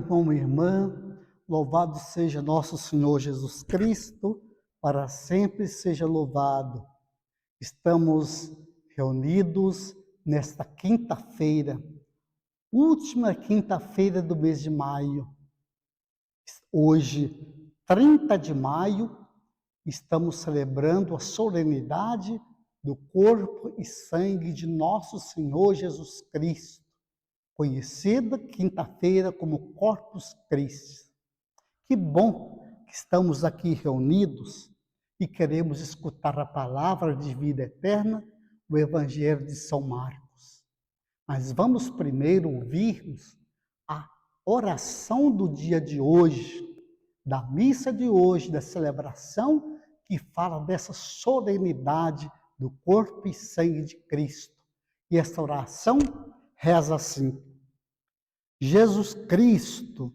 irmão e irmã, louvado seja nosso Senhor Jesus Cristo, para sempre seja louvado. Estamos reunidos nesta quinta-feira, última quinta-feira do mês de maio. Hoje, 30 de maio, estamos celebrando a solenidade do corpo e sangue de nosso Senhor Jesus Cristo, conhecida quinta-feira como Corpus Christi. Que bom que estamos aqui reunidos e queremos escutar a palavra de vida eterna, o Evangelho de São Marcos. Mas vamos primeiro ouvirmos a oração do dia de hoje, da missa de hoje, da celebração que fala dessa solenidade do corpo e sangue de Cristo. E essa oração reza assim: Jesus Cristo,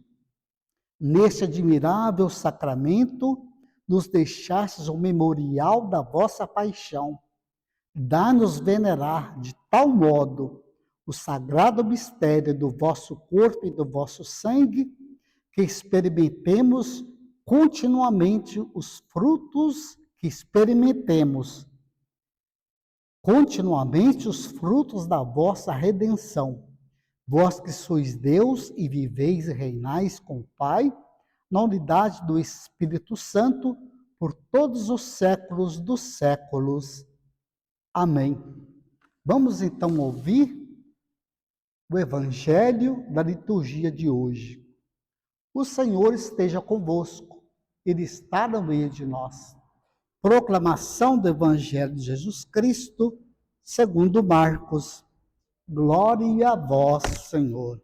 neste admirável sacramento, nos deixastes o memorial da vossa paixão. Dá-nos venerar de tal modo o sagrado mistério do vosso corpo e do vosso sangue, que experimentemos continuamente os frutos da vossa redenção. Vós que sois Deus e viveis e reinais com o Pai, na unidade do Espírito Santo, por todos os séculos dos séculos. Amém. Vamos então ouvir o Evangelho da liturgia de hoje. O Senhor esteja convosco, Ele está no meio de nós. Proclamação do Evangelho de Jesus Cristo, segundo Marcos. Glória a vós, Senhor.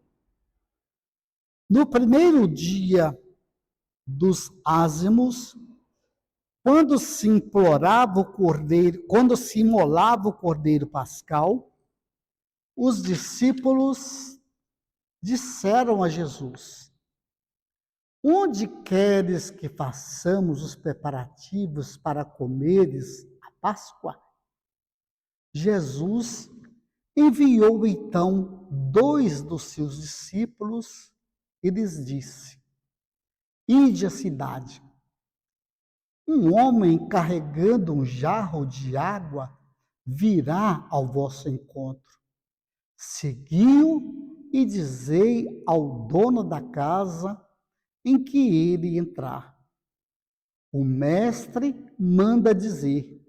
No primeiro dia dos ázimos, quando se imolava o cordeiro pascal, os discípulos disseram a Jesus: onde queres que façamos os preparativos para comeres a Páscoa? Jesus enviou então 2 dos seus discípulos e lhes disse: ide à cidade. Um homem carregando um jarro de água virá ao vosso encontro. Segui-o e dizei ao dono da casa em que ele entrar: o mestre manda dizer: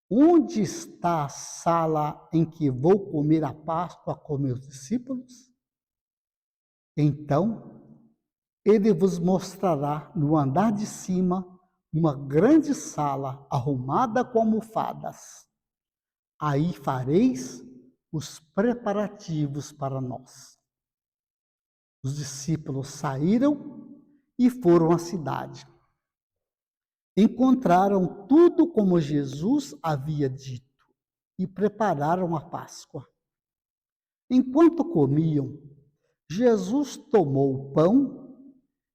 onde está a sala em que vou comer a Páscoa com meus discípulos? Então, ele vos mostrará no andar de cima uma grande sala arrumada com almofadas. Aí fareis os preparativos para nós. Os discípulos saíram e foram à cidade. Encontraram tudo como Jesus havia dito e prepararam a Páscoa. Enquanto comiam, Jesus tomou o pão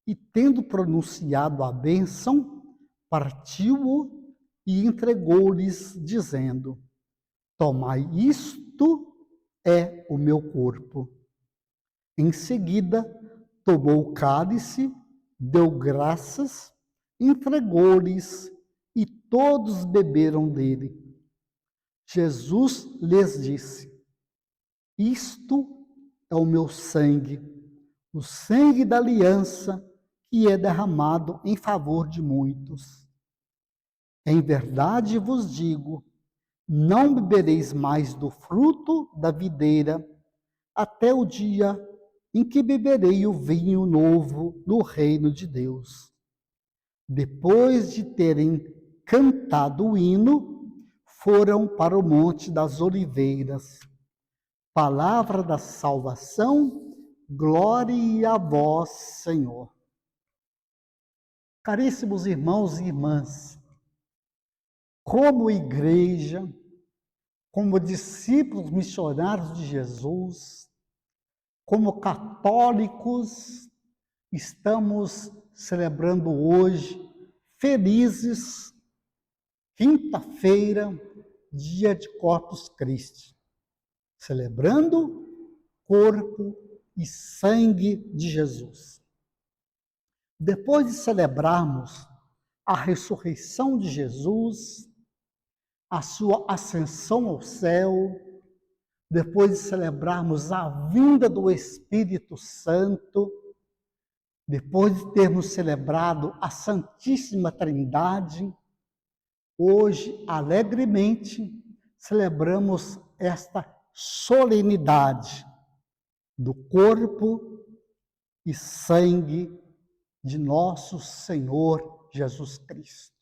e, tendo pronunciado a bênção, partiu-o e entregou-lhes, dizendo: tomai, isto é o meu corpo. Em seguida, tomou o cálice, deu graças, entregou-lhes e todos beberam dele. Jesus lhes disse: isto é o meu sangue, o sangue da aliança, que é derramado em favor de muitos. Em verdade vos digo, não bebereis mais do fruto da videira, até o dia em que beberei o vinho novo no reino de Deus. Depois de terem cantado o hino, foram para o Monte das Oliveiras. Palavra da salvação, glória a vós, Senhor. Caríssimos irmãos e irmãs, como igreja, como discípulos missionários de Jesus, como católicos, estamos celebrando hoje, felizes, quinta-feira, dia de Corpus Christi, celebrando corpo e sangue de Jesus. Depois de celebrarmos a ressurreição de Jesus, a sua ascensão ao céu, depois de celebrarmos a vinda do Espírito Santo, depois de termos celebrado a Santíssima Trindade, hoje, alegremente, celebramos esta solenidade do corpo e sangue de nosso Senhor Jesus Cristo.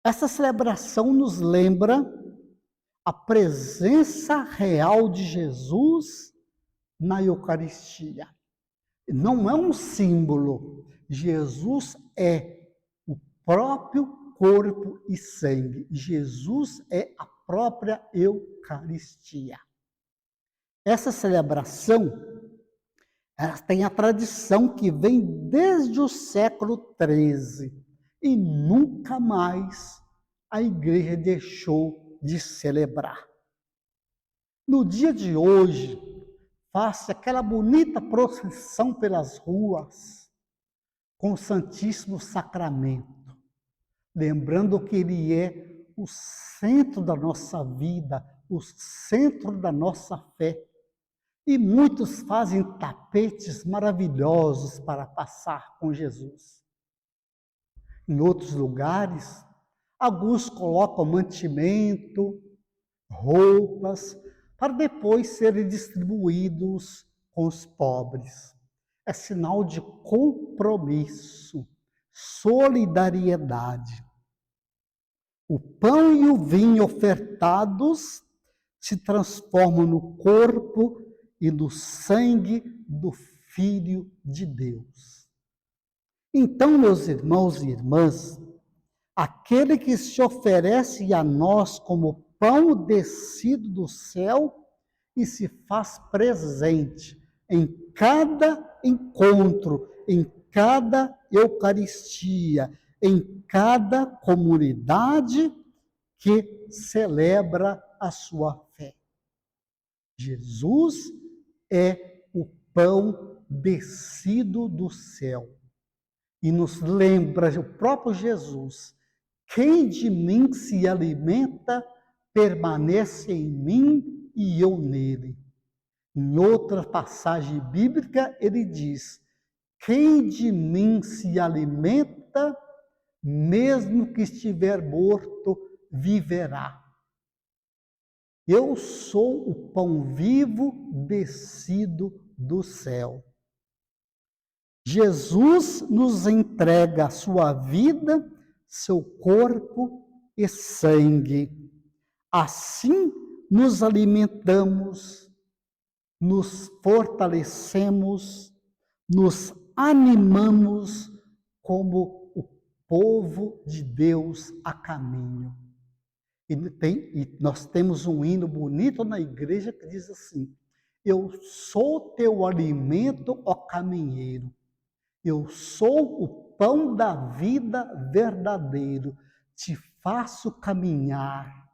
Essa celebração nos lembra a presença real de Jesus na Eucaristia. Não é um símbolo, Jesus é o próprio corpo e sangue. Jesus é a própria Eucaristia. Essa celebração, ela tem a tradição que vem desde o século XIII e nunca mais a igreja deixou de celebrar. No dia de hoje, faz aquela bonita procissão pelas ruas com o Santíssimo Sacramento, lembrando que ele é o centro da nossa vida, o centro da nossa fé. E muitos fazem tapetes maravilhosos para passar com Jesus. Em outros lugares, alguns colocam mantimento, roupas, para depois serem distribuídos com os pobres. É sinal de compromisso, solidariedade. O pão e o vinho ofertados se transformam no corpo e no sangue do Filho de Deus. Então, meus irmãos e irmãs, aquele que se oferece a nós como pão descido do céu e se faz presente em cada encontro, em cada Eucaristia, em cada comunidade que celebra a sua fé. Jesus é o pão descido do céu. E nos lembra o próprio Jesus: quem de mim se alimenta, permanece em mim e eu nele. Em outra passagem bíblica, ele diz: quem de mim se alimenta, mesmo que estiver morto, viverá. Eu sou o pão vivo descido do céu. Jesus nos entrega a sua vida, seu corpo e sangue. Assim nos alimentamos, nos fortalecemos, nos animamos como o povo de Deus a caminho. E nós temos um hino bonito na igreja que diz assim: eu sou teu alimento, ó caminheiro. Eu sou o pão da vida verdadeiro, te faço caminhar,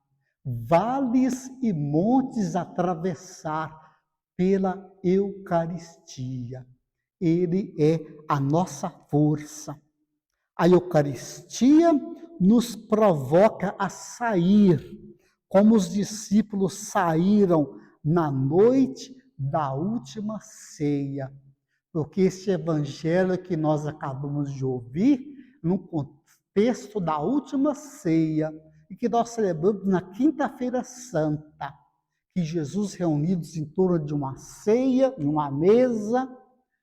vales e montes atravessar pela Eucaristia. Ele é a nossa força. A Eucaristia nos provoca a sair, como os discípulos saíram na noite da última ceia. Porque esse evangelho que nós acabamos de ouvir, no contexto da última ceia, e que nós celebramos na Quinta-feira Santa, que Jesus reunidos em torno de uma ceia, numa mesa,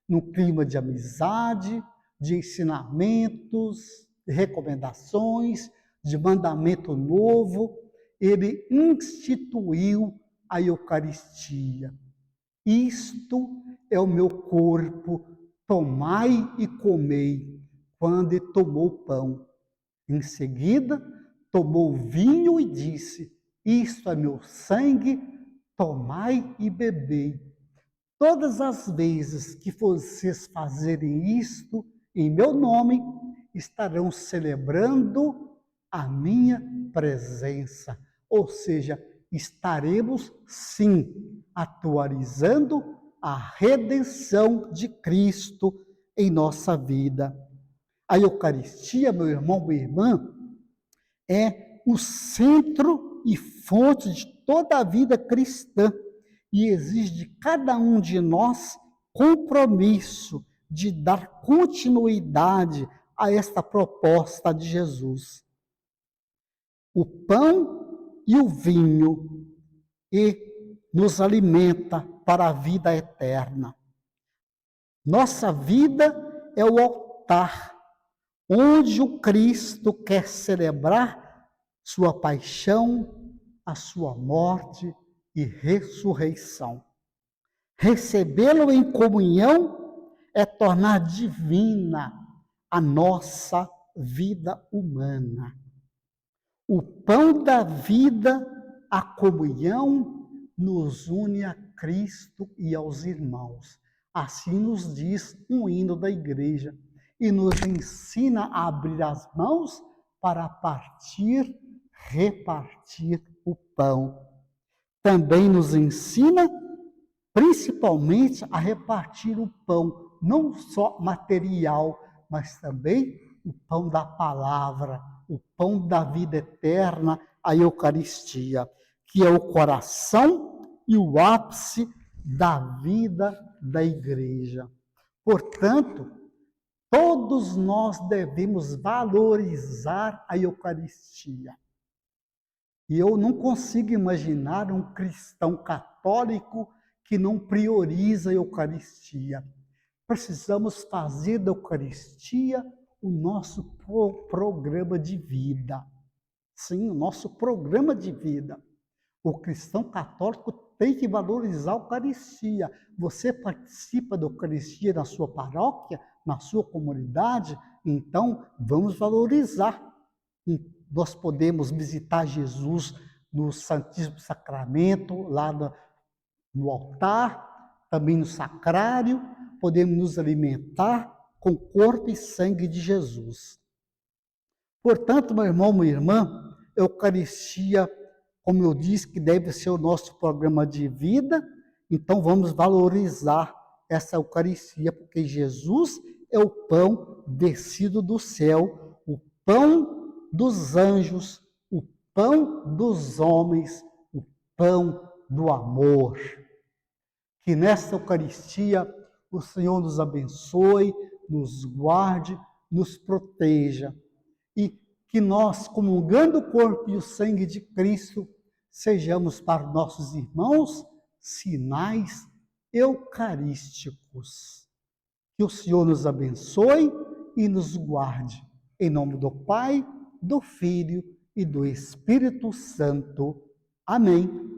num clima de amizade, de ensinamentos, de recomendações, de mandamento novo, ele instituiu a Eucaristia. Isto é o meu corpo, tomai e comei, quando ele tomou o pão. Em seguida, tomou o vinho e disse: isto é meu sangue, tomai e bebei. Todas as vezes que vocês fazerem isto em meu nome, estarão celebrando a minha presença. Ou seja, estaremos sim atualizando a redenção de Cristo em nossa vida. A Eucaristia, meu irmão, minha irmã, é o centro e fonte de toda a vida cristã e exige de cada um de nós compromisso de dar continuidade a esta proposta de Jesus. O pão e o vinho e nos alimenta para a vida eterna. Nossa vida é o altar onde o Cristo quer celebrar sua paixão, a sua morte e ressurreição. Recebê-lo em comunhão é tornar divina a nossa vida humana. O pão da vida, a comunhão, nos une a Cristo e aos irmãos. Assim nos diz um hino da igreja e nos ensina a abrir as mãos para partir, repartir o pão. Também nos ensina, principalmente, a repartir o pão, não só material, mas também o pão da palavra, o pão da vida eterna, a Eucaristia, que é o coração e o ápice da vida da igreja. Portanto, todos nós devemos valorizar a Eucaristia. E eu não consigo imaginar um cristão católico que não prioriza a Eucaristia. Precisamos fazer da Eucaristia o nosso programa de vida. Sim, o nosso programa de vida. O cristão católico tem que valorizar a Eucaristia. Você participa da Eucaristia na sua paróquia, na sua comunidade? Então, vamos valorizar. Nós podemos visitar Jesus no Santíssimo Sacramento, lá no altar, também no sacrário, podemos nos alimentar com o corpo e sangue de Jesus. Portanto, meu irmão, minha irmã, Eucaristia, como eu disse, que deve ser o nosso programa de vida, então vamos valorizar essa Eucaristia, porque Jesus é o pão descido do céu, o pão dos anjos, o pão dos homens, o pão do amor. Que nesta Eucaristia o Senhor nos abençoe, nos guarde, nos proteja e que nós, comungando o corpo e o sangue de Cristo, sejamos para nossos irmãos sinais eucarísticos. Que o Senhor nos abençoe e nos guarde. Em nome do Pai, do Filho e do Espírito Santo. Amém.